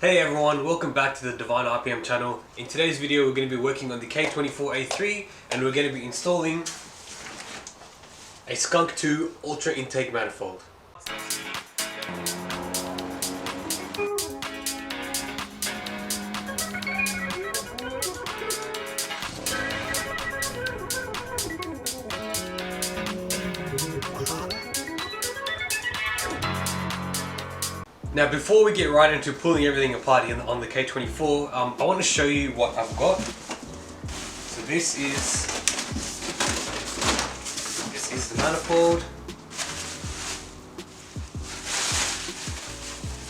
Hey everyone, welcome back to the Divine RPM channel. In today's video we're going to be working on the K24A3 and we're going to be installing a Skunk2 Ultra Intake Manifold. Now before we get right into pulling everything apart on the K24, I want to show you what I've got. So this is the manifold.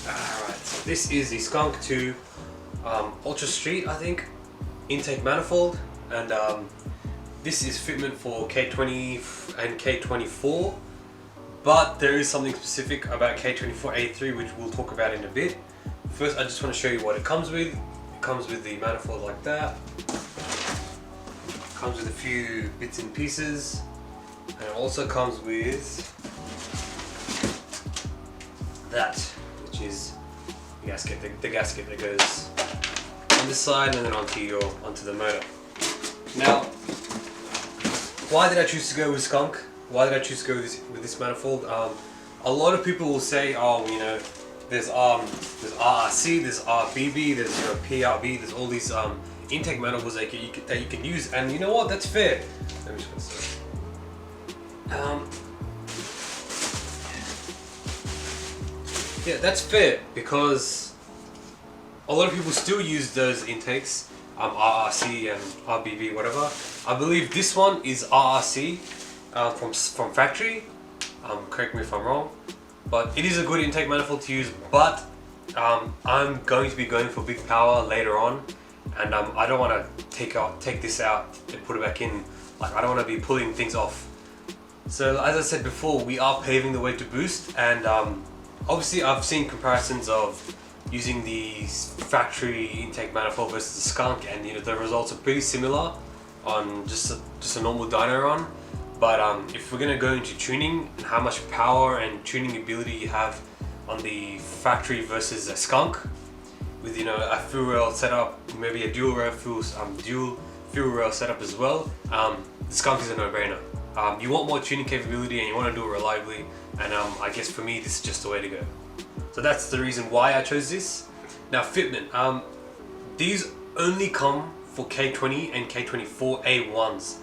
Alright, so this is the Skunk2 Ultra Street, I think, intake manifold, and this is fitment for K20 and K24. But there is something specific about K24A3 which we'll talk about in a bit. First I just want to show you what it comes with. It comes with the manifold like that. It comes with a few bits and pieces. And it also comes with that, which is the gasket, the gasket that goes on this side and then onto the motor. Now, why did I choose to go with Skunk? Why did I choose to go with this manifold? A lot of people will say, oh, you know, there's RRC, there's RBB, there's PRB, there's all these intake manifolds that you can use, and you know what? That's fair. Let me just put this yeah, that's fair because a lot of people still use those intakes, RRC and RBB, whatever. I believe this one is RRC. From factory, correct me if I'm wrong, but it is a good intake manifold to use, but I'm going to be going for big power later on, and I don't want to take this out and put it back in. Like, I don't want to be pulling things off. So as I said before, we are paving the way to boost, and obviously I've seen comparisons of using the factory intake manifold versus the Skunk, and you know the results are pretty similar on just a normal dyno run. But if we're going to go into tuning and how much power and tuning ability you have on the factory versus a Skunk, with, you know, a fuel rail setup, maybe a dual fuel rail setup as well, the Skunk is a no-brainer. You want more tuning capability and you want to do it reliably, and I guess for me this is just the way to go. So that's the reason why I chose this. Now fitment, these only come for K20 and K24A1s.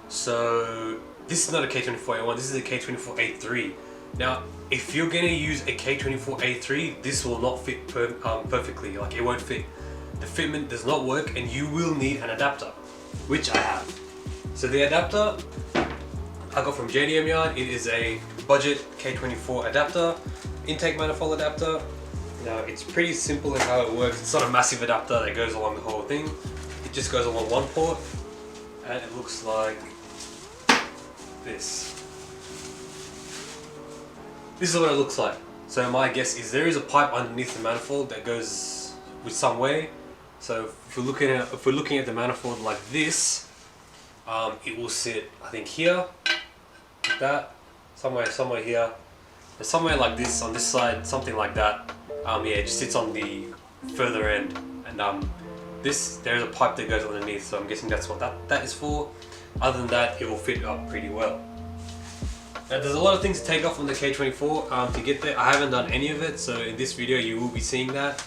So this is not a K24A1, this is a K24A3. Now, if you're going to use a K24A3, this will not fit perfectly, like it won't fit. The fitment does not work and you will need an adapter, which I have. So the adapter I got from JDMYARD. It is a budget K24 adapter, intake manifold adapter. Now it's pretty simple in how it works. It's not a massive adapter that goes along the whole thing. It just goes along one port and it looks like this. This is what it looks like. So my guess is there is a pipe underneath the manifold that goes with some way. So if we're looking at the manifold like this, it will sit, I think, here, like that, somewhere here, and somewhere like this on this side, something like that. Yeah, it just sits on the further end, and there's a pipe that goes underneath. So I'm guessing that's what that is for. Other than that, it will fit up pretty well. Now there's a lot of things to take off on the K24 to get there. I haven't done any of it, so in this video you will be seeing that.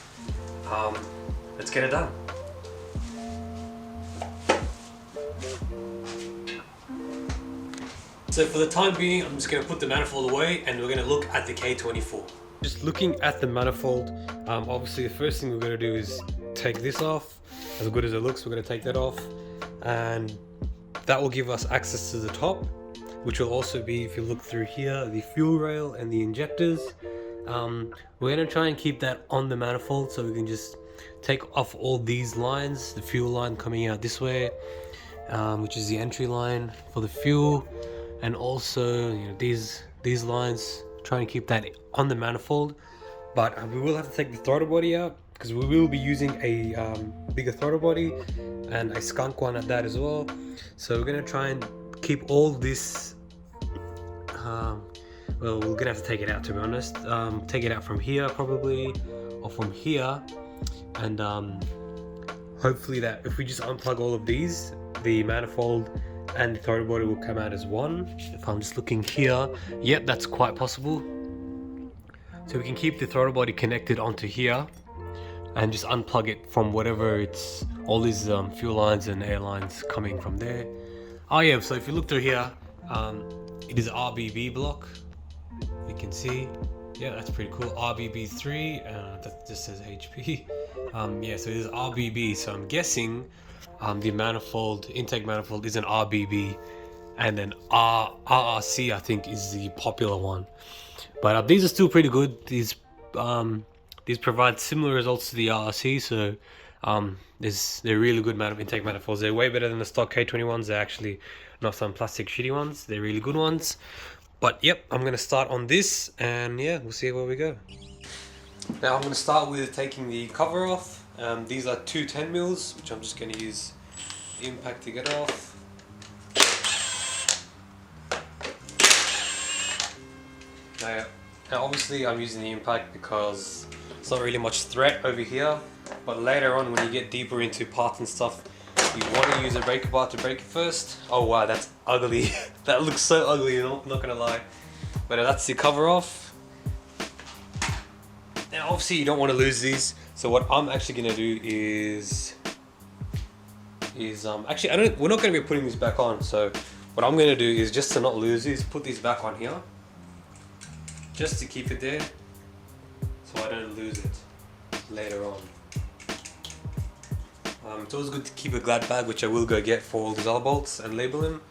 Let's get it done. So for the time being, I'm just going to put the manifold away and we're going to look at the K24. Just looking at the manifold, obviously the first thing we're going to do is take this off. As good as it looks, we're going to take that off, and that will give us access to the top, which will also be, if you look through here, the fuel rail and the injectors. We're going to try and keep that on the manifold so we can just take off all these lines, the fuel line coming out this way, which is the entry line for the fuel, and also, you know, these lines, try and keep that on the manifold. But we will have to take the throttle body out because we will be using a bigger throttle body and a Skunk one at that as well. So we're going to try and keep all this, well, we're going to have to take it out, to be honest. Take it out from here probably, or from here, and hopefully that if we just unplug all of these, the manifold and the throttle body will come out as one. If I'm just looking here, yep, that's quite possible. So we can keep the throttle body connected onto here and just unplug it from whatever it's, all these fuel lines and air lines coming from there. Oh yeah, so if you look through here, it is RBB block. You can see, yeah, that's pretty cool. RBB3, that just says HP. Yeah, so it is RBB, so I'm guessing the manifold, intake manifold is an RBB, and then RRC I think is the popular one. But these are still pretty good. These provide similar results to the RRC, so they're really good intake manifolds. They're way better than the stock K21s. They're actually not some plastic shitty ones. They're really good ones. But yep, I'm gonna start on this, and yeah, we'll see where we go. Now I'm gonna start with taking the cover off. These are two 10mm, which I'm just gonna use impact to get off. Now obviously I'm using the impact because it's not really much threat over here, but later on when you get deeper into parts and stuff, you want to use a breaker bar to break it first. Oh wow, that's ugly. That looks so ugly, I'm not gonna lie. But that's the cover off. Now obviously you don't want to lose these, so what I'm actually gonna do is actually we're not gonna be putting these back on, so what I'm gonna do is, just to not lose these, put these back on here, just to keep it there so I don't lose it later on. It's always good to keep a glad bag, which I will go get for all these other bolts, and label them.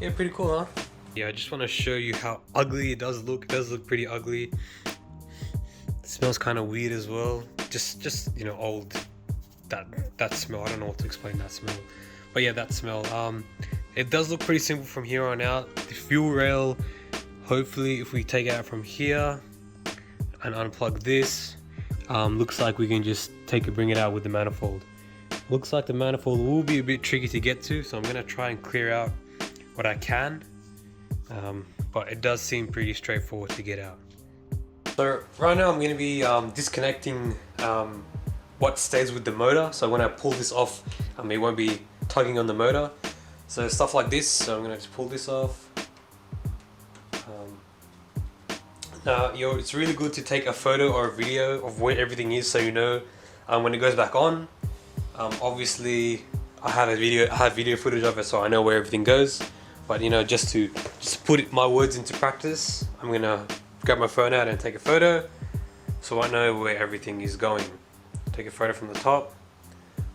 Yeah, pretty cool, huh? Yeah, I just want to show you how ugly it does look. It does look pretty ugly. It smells kind of weird as well. Just you know, old. That smell. I don't know what to explain that smell. But yeah, that smell. It does look pretty simple from here on out. The fuel rail, hopefully if we take it out from here and unplug this, looks like we can just bring it out with the manifold. Looks like the manifold will be a bit tricky to get to, so I'm going to try and clear out what I can, but it does seem pretty straightforward to get out. So right now I'm going to be disconnecting what stays with the motor, so when I pull this off, it won't be tugging on the motor. So stuff like this, so I'm going to just pull this off. Now it's really good to take a photo or a video of where everything is, so you know when it goes back on. Obviously I have video footage of it, so I know where everything goes, but you know, just to put my words into practice, I'm gonna grab my phone out and take a photo so I know where everything is going. Take a photo from the top,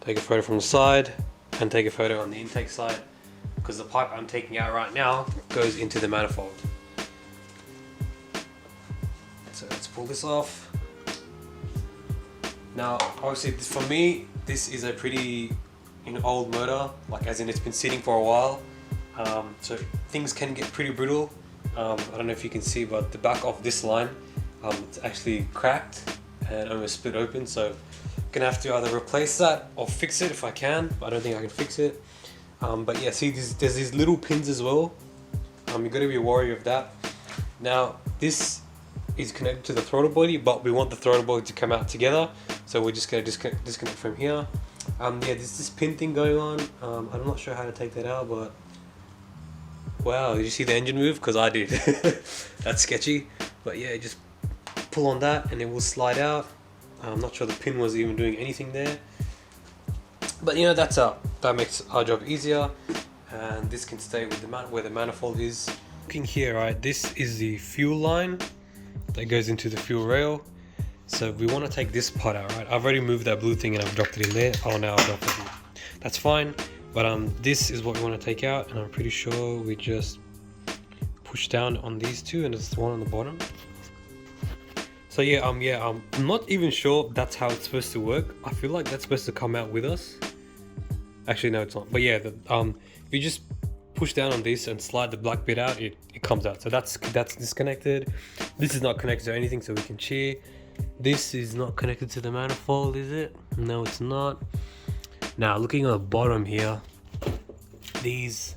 take a photo from the side, and take a photo on the intake side, because the pipe I'm taking out right now goes into the manifold. So let's pull this off. Now obviously for me, this is a pretty old motor, like as in it's been sitting for a while, so things can get pretty brittle. I don't know if you can see, but the back of this line, it's actually cracked and almost split open, so I'm gonna have to either replace that or fix it if I can, but I don't think I can fix it. But yeah, see, there's these little pins as well. You gotta be wary of that. Now this is connected to the throttle body, but we want the throttle body to come out together, so we're just going to disconnect from here. Yeah, there's this pin thing going on. I'm not sure how to take that out, but wow, did you see the engine move? Because I did. That's sketchy, but yeah, just pull on that and it will slide out. I'm not sure the pin was even doing anything there, but you know, that makes our job easier, and this can stay with where the manifold is. Looking here, right, this is the fuel line that goes into the fuel rail. So we want to take this part out, right? I've already moved that blue thing and I've dropped it in there. Oh, now I've dropped it in. That's fine, but this is what we want to take out, and I'm pretty sure we just push down on these two, and there's one on the bottom. So yeah, I'm not even sure that's how it's supposed to work. I feel like that's supposed to come out with us. Actually, no, it's not. But yeah, if you just push down on this and slide the black bit out, it comes out. So that's disconnected. This is not connected to anything, so we can cheer. This is not connected to the manifold, is it? No, it's not. Now looking on the bottom here, these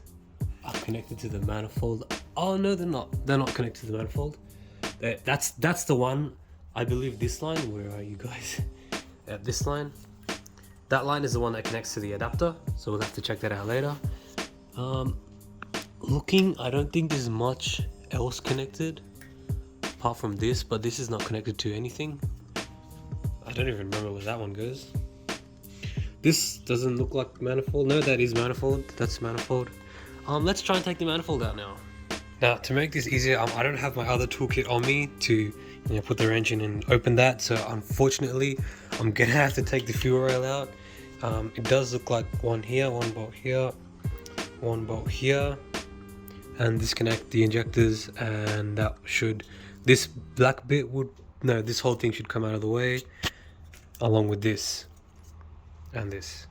are connected to the manifold. Oh no, they're not connected to the manifold. That's the one. I believe this line. Where are you guys? at this line. That line is the one that connects to the adapter, so we'll have to check that out later. Looking, I don't think there's much else connected apart from this, but this is not connected to anything. I don't even remember where that one goes. This doesn't look like manifold. No, that is manifold. That's manifold. Let's try and take the manifold out now. Now, to make this easier, I don't have my other toolkit on me to put the wrench in and open that. So unfortunately, I'm gonna have to take the fuel rail out. It does look like one here, one bolt here, one bolt here, and disconnect the injectors, and that should, this black bit would, no, this whole thing should come out of the way, along with this and this.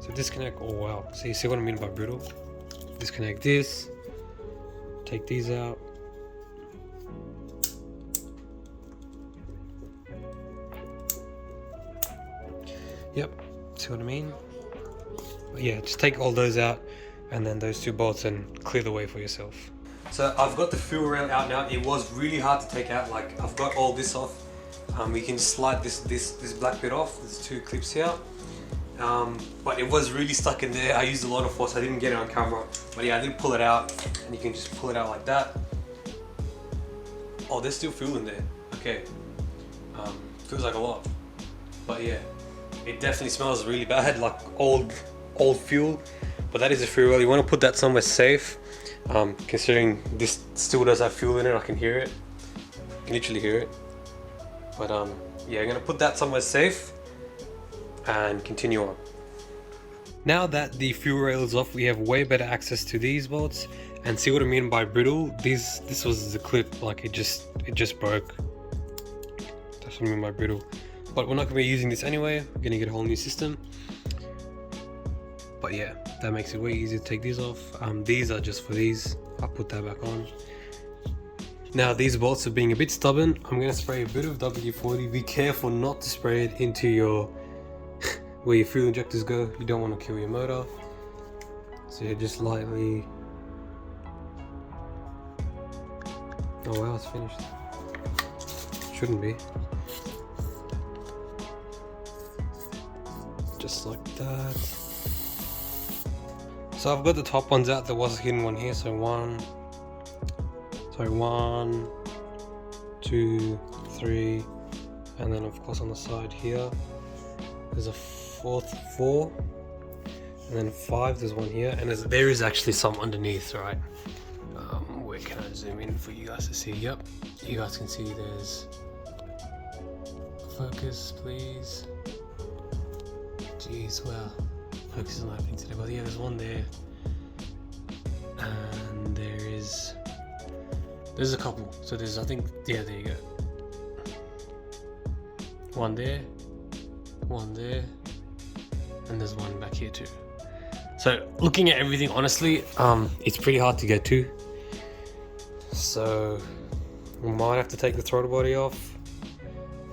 So disconnect, oh wow, so you see what I mean by brittle? Disconnect this, take these out. Yep, see what I mean? But yeah, just take all those out and then those two bolts and clear the way for yourself. So I've got the fuel rail out now. It was really hard to take out. Like, I've got all this off. We can slide this black bit off. There's two clips here. But it was really stuck in there. I used a lot of force. I didn't get it on camera. But yeah, I did pull it out, and you can just pull it out like that. Oh, there's still fuel in there. Okay. Feels like a lot. But yeah, it definitely smells really bad, like old fuel. But that is a fuel rail. You want to put that somewhere safe. Considering this still does have fuel in it, I can hear it. I can literally hear it. But yeah, I'm gonna put that somewhere safe and continue on. Now that the fuel rail is off, we have way better access to these bolts. And see what I mean by brittle? This was the clip, like it just broke. That's what I mean by brittle. But we're not gonna be using this anyway. We're gonna get a whole new system. But yeah, that makes it way easier to take these off. These are just for these. I'll put that back on. Now these bolts are being a bit stubborn. I'm gonna spray a bit of WD-40. Be careful not to spray it into your where your fuel injectors go. You don't want to kill your motor. So yeah, just lightly. Oh wow, it's finished. Shouldn't be. Just like that. So I've got the top ones out. There was a hidden one here. So one, 2, 3, and then of course on the side here there's a fourth 4, and then 5. There's one here, and there is actually some underneath, right? Where can I zoom in for you guys to see? Yep, you guys can see there's, focus please. Jeez, wow, focus isn't happening today. But yeah, there's one there, and there's a couple. So there's, I think, yeah, there you go. One there, and there's one back here too. So looking at everything, honestly, it's pretty hard to get to. So we might have to take the throttle body off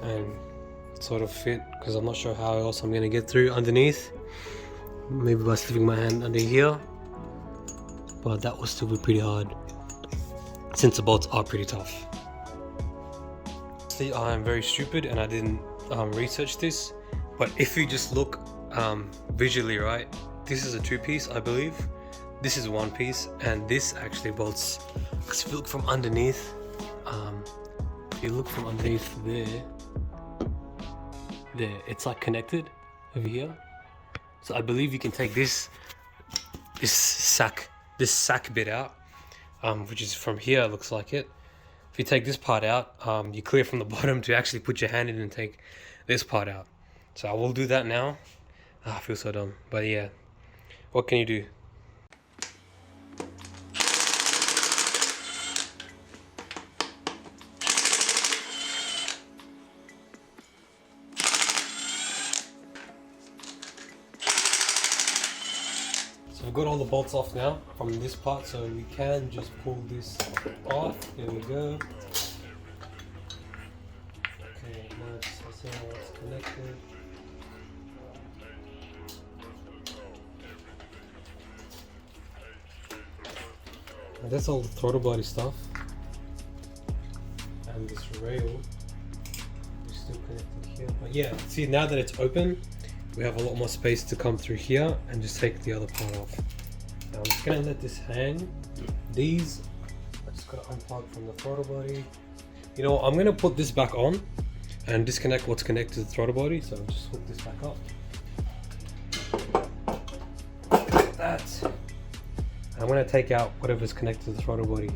and sort of fit, because I'm not sure how else I'm gonna get through underneath. Maybe by slipping my hand under here, but that will still be pretty hard since the bolts are pretty tough. See, I am very stupid and I didn't research this, but if you just look visually, right, this is a 2-piece, I believe. This is 1 piece, and this actually bolts, because if you look from underneath, there, it's like connected over here. So I believe you can take this sack bit out, which is from here, it looks like it. If you take this part out, you clear from the bottom to actually put your hand in and take this part out. So I will do that now. I feel so dumb, but yeah, what can you do? So I've got all the bolts off now from this part, so we can just pull this off. There we go. Okay, now let's see how it's connected. And that's all the throttle body stuff. And this rail is still connected But yeah, see, now that it's open, we have a lot more space to come through here and just take the other part off. Now I'm just gonna let this hang. These, I just gotta unplug from the throttle body. You know what, I'm gonna put this back on and disconnect what's connected to the throttle body. So I'll just hook this back up. Like that. I'm gonna take out whatever's connected to the throttle body,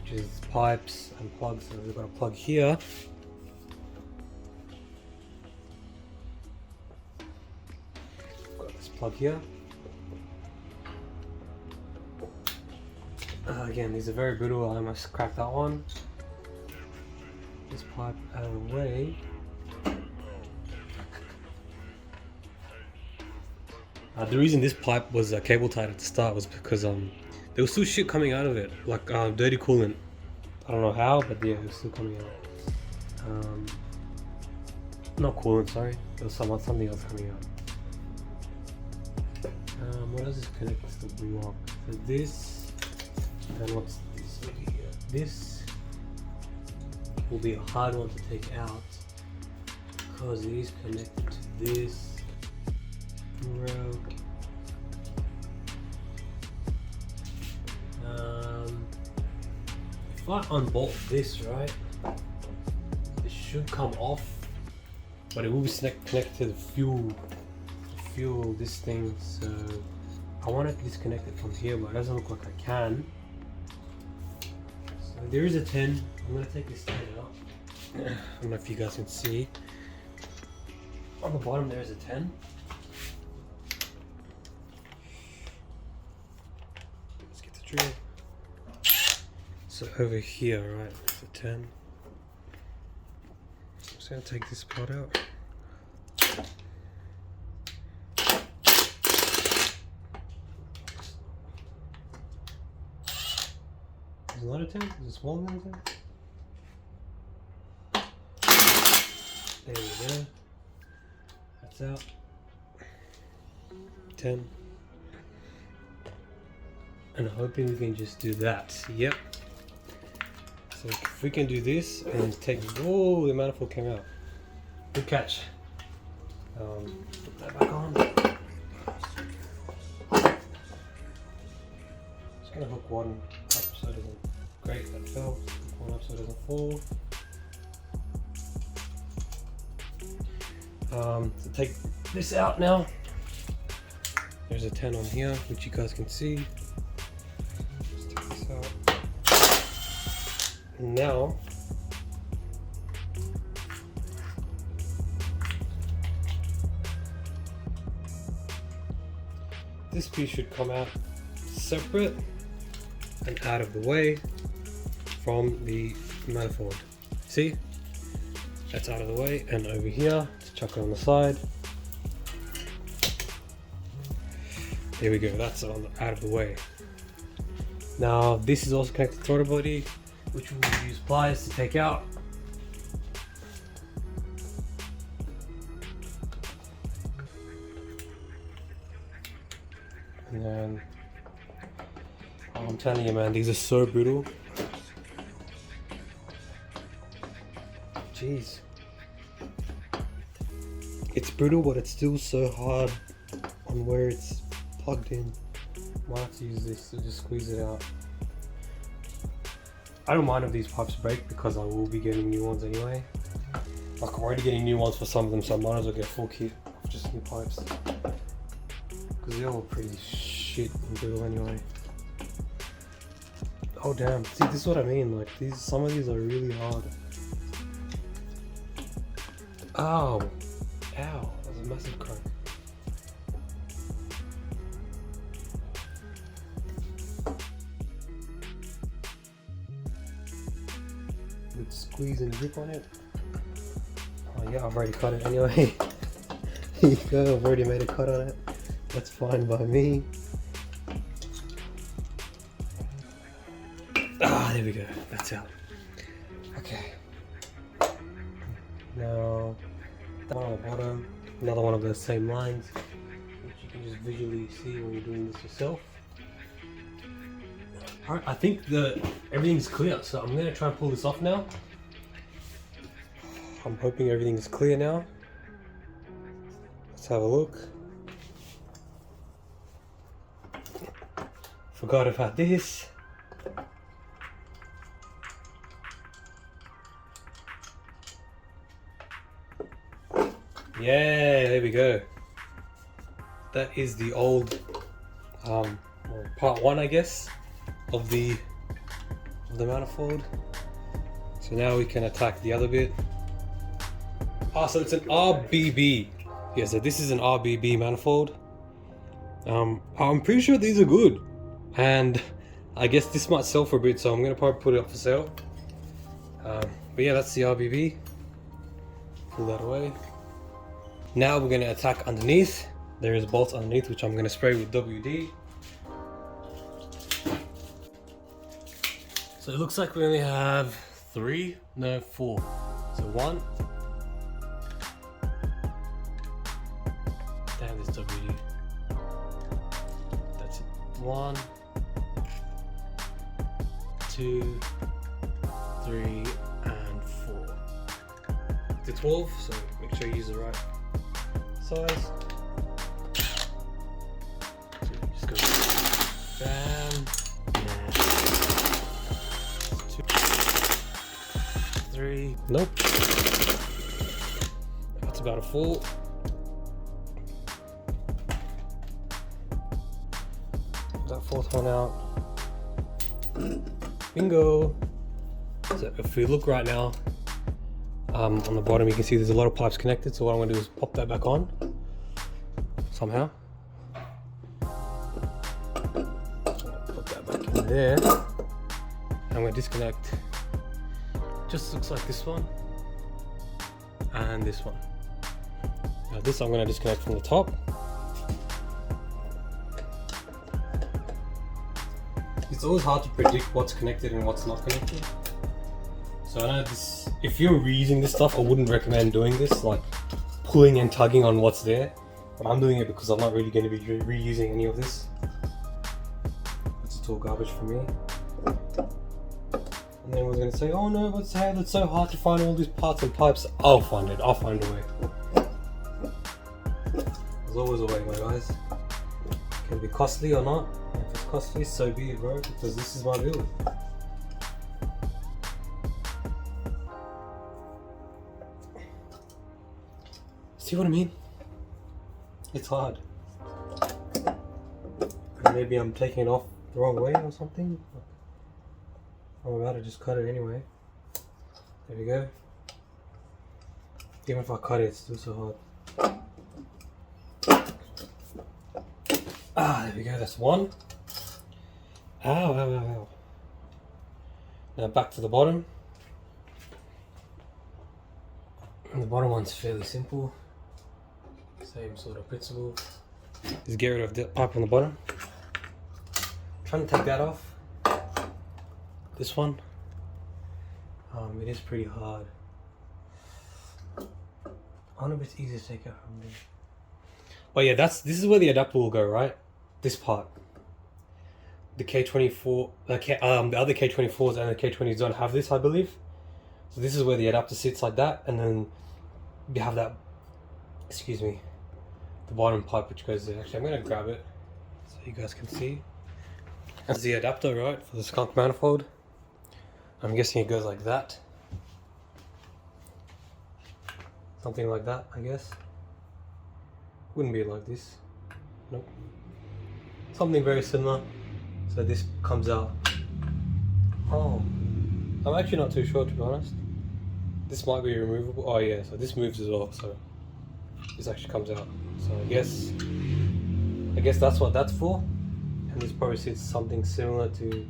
which is pipes and plugs. So we've got a plug here. Got this plug here. Again, these are very brittle. I almost cracked that one. This pipe out of the way. The reason this pipe was cable tied at the start was because there was still shit coming out of it, like dirty coolant. I don't know how, but yeah, it was still coming out. Not coolant, sorry. There was something else coming out. What else is connected to the block? So this, and what's this over here? This will be a hard one to take out because it is connected to this. If I unbolt this, right, it should come off, but it will be connected to the fuel this thing. So I want to disconnect it from here, but it doesn't look like I can. So there is a 10. I'm gonna take this 10 out. I don't know if you guys can see. On the bottom there is a 10. So over here, right, it's a 10. So I'm just going to take this part out. Is it not a 10? Is it smaller than a 10? There we go. That's out. 10. And I'm hoping we can just do that. Yep. So if we can do this and take, oh, the manifold came out. Good catch. Put that back on. Just gonna hook one up so it doesn't, great, that fell. Hook one up so it doesn't fall. To take this out now. There's a 10 on here, which you guys can see. Now this piece should come out separate and out of the way from the manifold. See? That's out of the way, and over here, let's chuck it on the side. There we go, that's out of the way. Now this is also connected to the throttle body, which we will use pliers to take out. And then, oh, I'm telling you, man, these are so brutal. Jeez. It's brutal, but it's still so hard on where it's plugged in. Might have to use this to just squeeze it out. I don't mind if these pipes break because I will be getting new ones anyway. Like, I'm already getting new ones for some of them, so I might as well get a full kit of just new pipes. Because they're all pretty shit and brittle anyway. Oh damn, see, this is what I mean, like, some of these are really hard. Ow! Ow, that was a massive crack. Squeeze and grip on it. Oh yeah, I've already cut it anyway. Here you go, I've already made a cut on it. That's fine by me. Ah, there we go, that's out. Okay. Now, that one on the bottom, another one of those same lines, which you can just visually see when you're doing this yourself. Alright, I think everything's clear, so I'm going to try and pull this off now. I'm hoping everything is clear now. Let's have a look. Forgot about this. Yeah, there we go. That is the old part 1, I guess, of the manifold. So now we can attack the other bit. Ah, so it's an RBB. Yeah, so this is an RBB manifold. I'm pretty sure these are good, and I guess this might sell for a bit, so I'm gonna probably put it up for sale. But yeah, that's the RBB. Pull that away. Now we're gonna attack underneath. There is bolts underneath, which I'm gonna spray with WD. So it looks like we only have 4. So 1. Damn this WD. That's it. 1, 2, 3, and 4. To 12, so make sure you use the right size. So just go bam. 2, 3. Nope. That's about a 4. That 4th one out. Bingo. So if we look right now, on the bottom you can see there's a lot of pipes connected, so what I'm going to do is pop that back on somehow. Put that back in there. I'm going to disconnect. Just looks like this one and this one. Now this I'm going to disconnect from the top. It's always hard to predict what's connected and what's not connected. So I know this, if you're reusing this stuff, I wouldn't recommend doing this, like pulling and tugging on what's there. But I'm doing it because I'm not really going to be reusing any of this. It's all garbage for me. And then everyone's going to say, oh no, what's that? It's so hard to find all these parts and pipes. I'll find it. I'll find a way. There's always a way, my guys. Can it be costly or not? If it's costly, so be it, bro, because this is my build. See what I mean? It's hard. Maybe I'm taking it off the wrong way or something. I'm about to just cut it anyway. There we go. Even if I cut it, it's still so hard. Ah, there we go, that's 1. Ow, ow, ow, ow. Now back to the bottom. And the bottom one's fairly simple. Same sort of principle. Just get rid of the pipe on the bottom. Trying to take that off. This one. It is pretty hard. I wonder if it's easier to take out from there. But yeah, this is where the adapter will go, right? This part. The K24, the other K24s and the K20s don't have this, I believe. So this is where the adapter sits like that, and then you have that, excuse me, the bottom pipe which goes there. Actually, I'm going to grab it so you guys can see. That's the adapter, right, for the Skunk manifold. I'm guessing it goes like that. Something like that, I guess. Wouldn't be like this. Nope. Something very similar. So this comes out. Oh, I'm actually not too sure, to be honest. This might be removable. Oh yeah, so this moves as well. So this actually comes out. So I guess that's what that's for. And this probably sits something similar to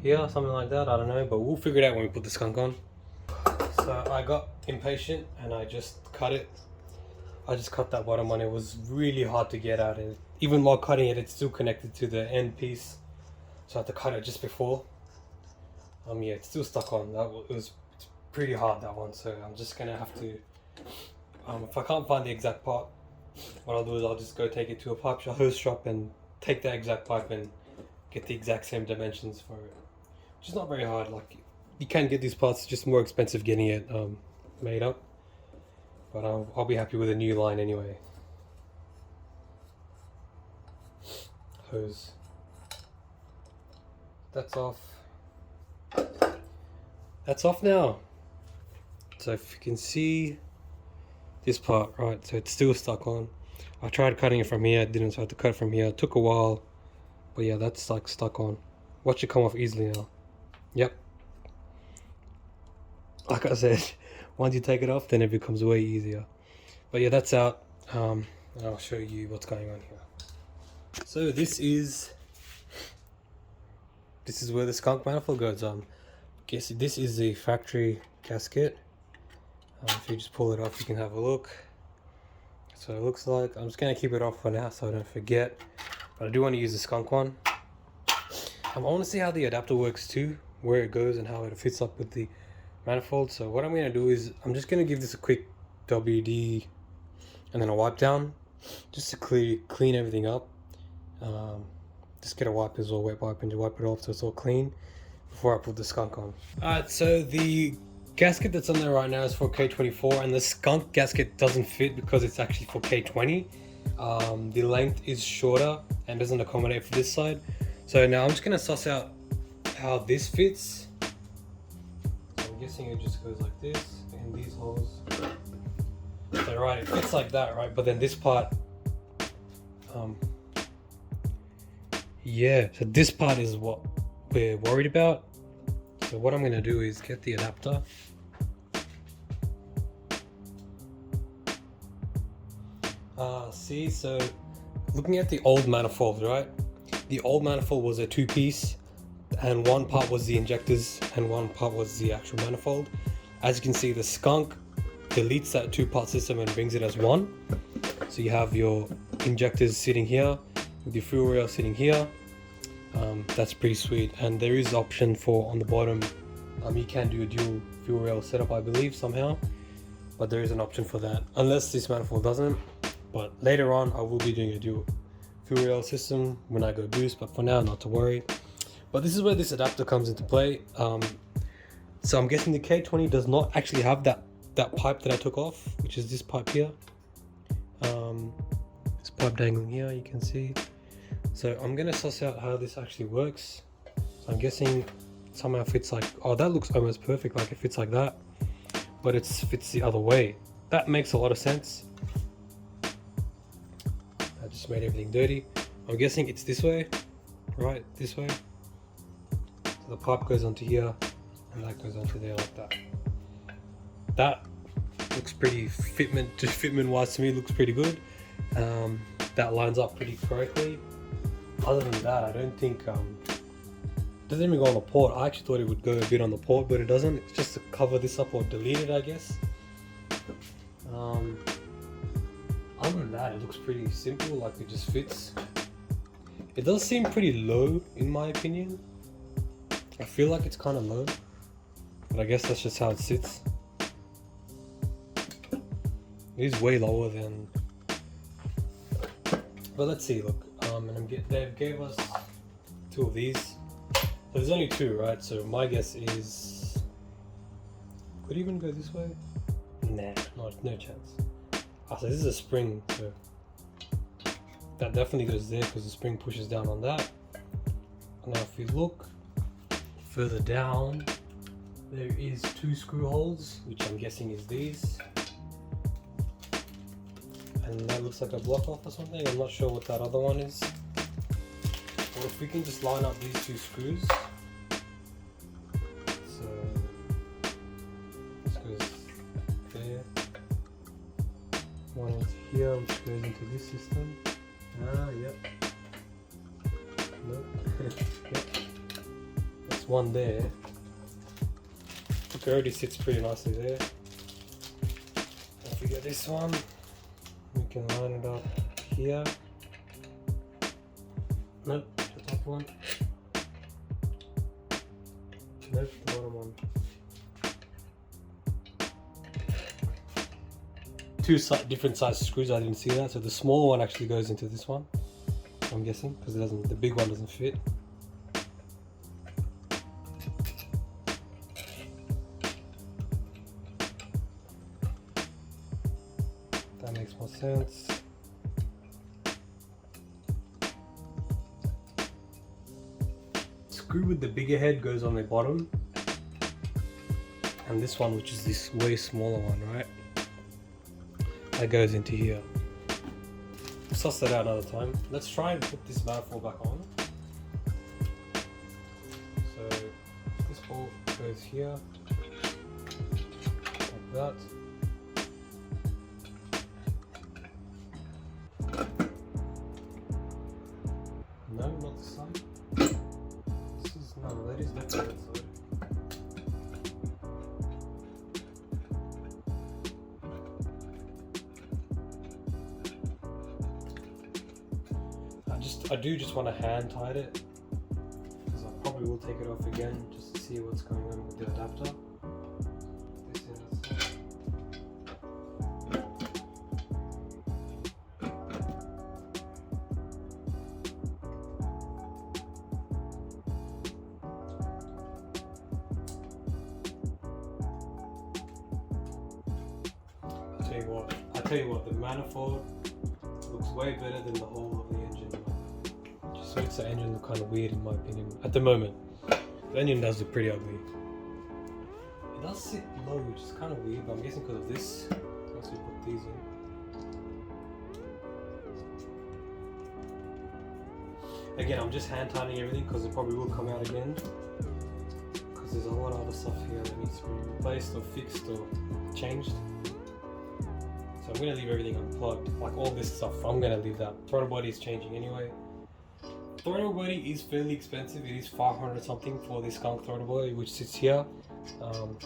here, something like that. I don't know, but we'll figure it out when we put the Skunk on. So I got impatient and I just cut it. I just cut that bottom one. It was really hard to get out, and even while cutting it, it's still connected to the end piece. So I had to cut it just before. Yeah, it's still stuck on. It's pretty hard, that one. So I'm just gonna have to. If I can't find the exact part, what I'll do is I'll just go take it to a pipe shop, hose shop, and take that exact pipe and get the exact same dimensions for it. Which is not very hard. Like, you can get these parts, it's just more expensive getting it made up, but I'll be happy with a new line anyway. Hose. That's off. That's off now. So if you can see this part, right, so it's still stuck on. I tried cutting it from here, didn't, so I had to cut it from here. It took a while, but yeah, that's like stuck on. Watch it come off easily now. Yep. Like I said, once you take it off, then it becomes way easier. But yeah, that's out. And I'll show you what's going on here. So this is where the skunk manifold goes. Guess this is the factory gasket. If you just pull it off, you can have a look. So it looks like, I'm just gonna keep it off for now so I don't forget. But I do want to use the skunk one. I want to see how the adapter works too, where it goes and how it fits up with the manifold. So what I'm gonna do is I'm just gonna give this a quick WD and then a wipe down, just to clean everything up. Just get a wipe as well, wet wipe, and just wipe it off so it's all clean before I put the skunk on. Alright, so the gasket that's on there right now is for K24, and the skunk gasket doesn't fit because it's actually for K20. The length is shorter and doesn't accommodate for this side. So now I'm just gonna suss out how this fits. So I'm guessing it just goes like this in these holes. So right, it fits like that, right? But then this part, yeah, so this part is what we're worried about. So what I'm gonna do is get the adapter. See, so looking at the old manifold, right? The old manifold was a two-piece, and one part was the injectors and one part was the actual manifold. As you can see, the skunk deletes that two-part system and brings it as one. So you have your injectors sitting here with your fuel rail sitting here. That's pretty sweet, and there is option for on the bottom. You can do a dual fuel rail setup, I believe, somehow, but there is an option for that, unless this manifold doesn't. But later on I will be doing a dual fuel rail system when I go boost, but for now, not to worry. But this is where this adapter comes into play. So I'm guessing the K20 does not actually have that pipe that I took off, which is this pipe here. This pipe dangling here, you can see. So I'm gonna suss out how this actually works. So I'm guessing somehow fits like, oh, that looks almost perfect, like it fits like that, but it fits the other way. That makes a lot of sense. I just made everything dirty. I'm guessing it's this way, right? This way. So the pipe goes onto here and that goes onto there like that. That looks pretty fitment wise to me, looks pretty good. That lines up pretty correctly. Other than that, I don't think it doesn't even go on the port. I actually thought it would go a bit on the port, but it doesn't. It's just to cover this up or delete it, I guess. Other than that, it looks pretty simple, like it just fits. It does seem pretty low in my opinion. I feel like it's kind of low, but I guess that's just how it sits. It is way lower than, but let's see, look, and they gave us two of these. So there's only two, right? So my guess is, could it even go this way? Nah, no chance. So this is a spring, so that definitely goes there because the spring pushes down on that. Now if you look further down, there is two screw holes, which I'm guessing is these. And that looks like a block off or something. I'm not sure what that other one is. Or if we can just line up these two screws. So this goes there. One is here, which goes into this system. Yep. Nope. Yep. That's one there. It already sits pretty nicely there. If we get this one, we can line it up here. Nope, the top one. Nope, the bottom one. Two different size screws, I didn't see that. So the small one actually goes into this one, I'm guessing, because it doesn't. The big one doesn't fit. sense. Screw with the bigger head goes on the bottom, and this one, which is this way smaller one, right, that goes into here. Suss that out another time. Let's try and put this manifold back on. So this bolt goes here, like that. No, not this side. This is, no, that is not the other side. I do just want to hand tight it, because I probably will take it off again just to see what's going on with the adapter. This is I tell you what, the manifold looks way better than the whole of the engine. Just makes the engine look kind of weird in my opinion. At the moment, the engine does look pretty ugly. It does sit low, which is kind of weird, but I'm guessing because of this, once we put these in. Again, I'm just hand tightening everything because it probably will come out again. Because there's a lot of other stuff here that needs to be replaced or fixed or changed. So I'm going to leave everything unplugged, like all this stuff, I'm going to leave that. Throttle body is changing anyway. Throttle body is fairly expensive, it is 500 something for this Skunk throttle body which sits here. I'm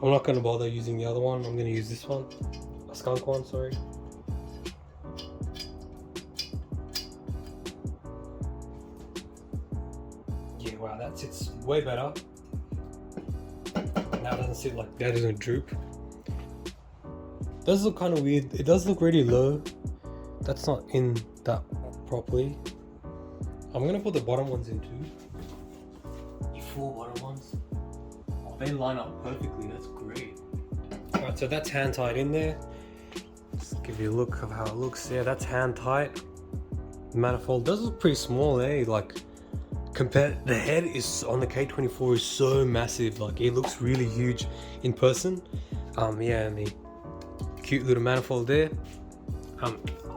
not going to bother using the other one, I'm going to use this one, a Skunk one, sorry. Yeah, wow, that sits way better. Now it doesn't sit like that, doesn't droop. It does look kind of weird, it does look really low. That's not in that properly. I'm gonna put the bottom ones in too. The 4 bottom ones. Oh, they line up perfectly, that's great. Alright, so that's hand tight in there. Just give you a look of how it looks. Yeah, that's hand tight. The manifold does look pretty small, eh? Like, compared, the head is on the K24 is so massive, like it looks really huge in person. Yeah, and the cute little manifold there. I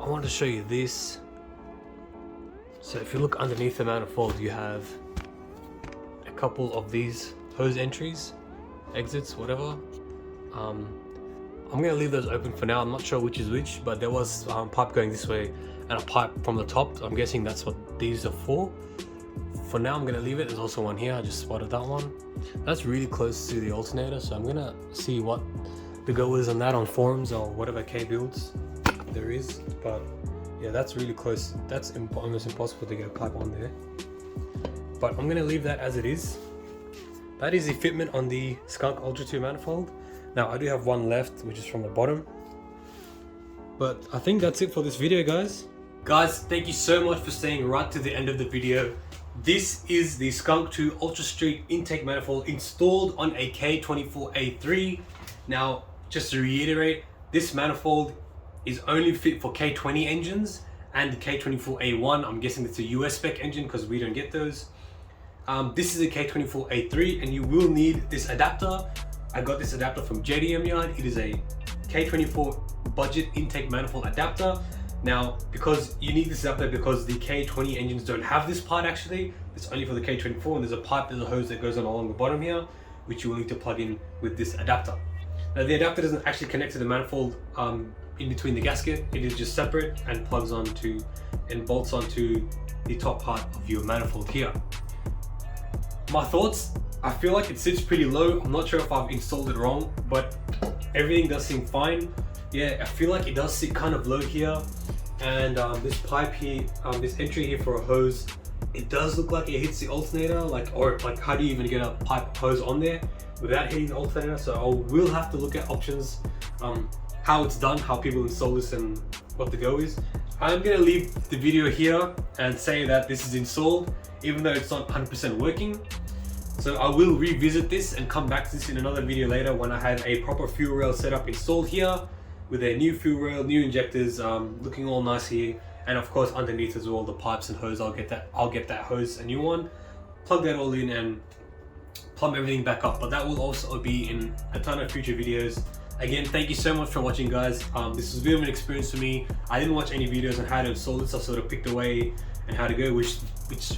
want to show you this. So if you look underneath the manifold, you have a couple of these hose entries, exits, whatever. I'm gonna leave those open for now. I'm not sure which is which, but there was pipe going this way and a pipe from the top. I'm guessing that's what these are for. For now, I'm gonna leave it. There's also one here. I just spotted that one. That's really close to the alternator, so I'm gonna see what the go is on that on forums or whatever K builds there is. But yeah, that's really close. That's almost impossible to get a pipe on there. But I'm gonna leave that as it is. That is the fitment on the Skunk Ultra 2 manifold. Now I do have one left, which is from the bottom. But I think that's it for this video, guys. Guys, thank you so much for staying right to the end of the video. This is the Skunk2 Ultra Street intake manifold installed on a K24A3. Now, just to reiterate, this manifold is only fit for K20 engines and the K24A1. I'm guessing it's a US spec engine because we don't get those. This is a K24A3 and you will need this adapter. I got this adapter from JDMYARD. It is a K24 budget intake manifold adapter. Now, because you need this adapter because the K20 engines don't have this part actually. It's only for the K24 and there's a pipe, there's a hose that goes on along the bottom here, which you will need to plug in with this adapter. Now the adapter doesn't actually connect to the manifold in between the gasket. It is just separate and plugs onto and bolts onto the top part of your manifold here. My thoughts, I feel like it sits pretty low. I'm not sure if I've installed it wrong, but everything does seem fine. Yeah, I feel like it does sit kind of low here. And this pipe here, this entry here for a hose, it does look like it hits the alternator, or how do you even get a pipe hose on there without hitting the alternator? So I will have to look at options, how it's done, how people install this and what the go is. I'm gonna leave the video here and say that this is installed, even though it's not 100% working. So I will revisit this and come back to this in another video later when I have a proper fuel rail setup installed here with their new fuel rail, new injectors, looking all nice here. And of course underneath as well, the pipes and hose, I'll get that hose, a new one, plug that all in and plumb everything back up. But that will also be in a ton of future videos. Again, thank you so much for watching, guys. This was a bit of an experience for me. I didn't watch any videos on how to install this. I sort of picked away and how to go, which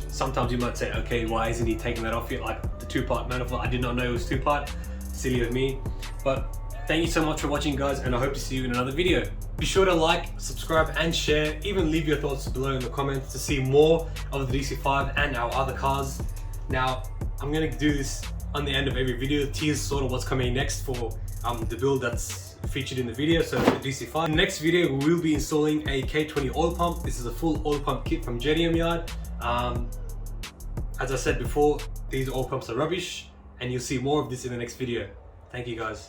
sometimes you might say, okay, why isn't he taking that off yet? Like the 2-part manifold, I did not know it was 2-part. Silly of me. But thank you so much for watching, guys, and I hope to see you in another video. Be sure to like, subscribe and share. Even leave your thoughts below in the comments to see more of the DC5 and our other cars. Now, I'm gonna do this on the end of every video, tease sort of what's coming next for the build that's featured in the video, so the DC5. In the next video, we will be installing a K20 oil pump. This is a full oil pump kit from JDMYARD. As I said before, these oil pumps are rubbish, and you'll see more of this in the next video. Thank you, guys.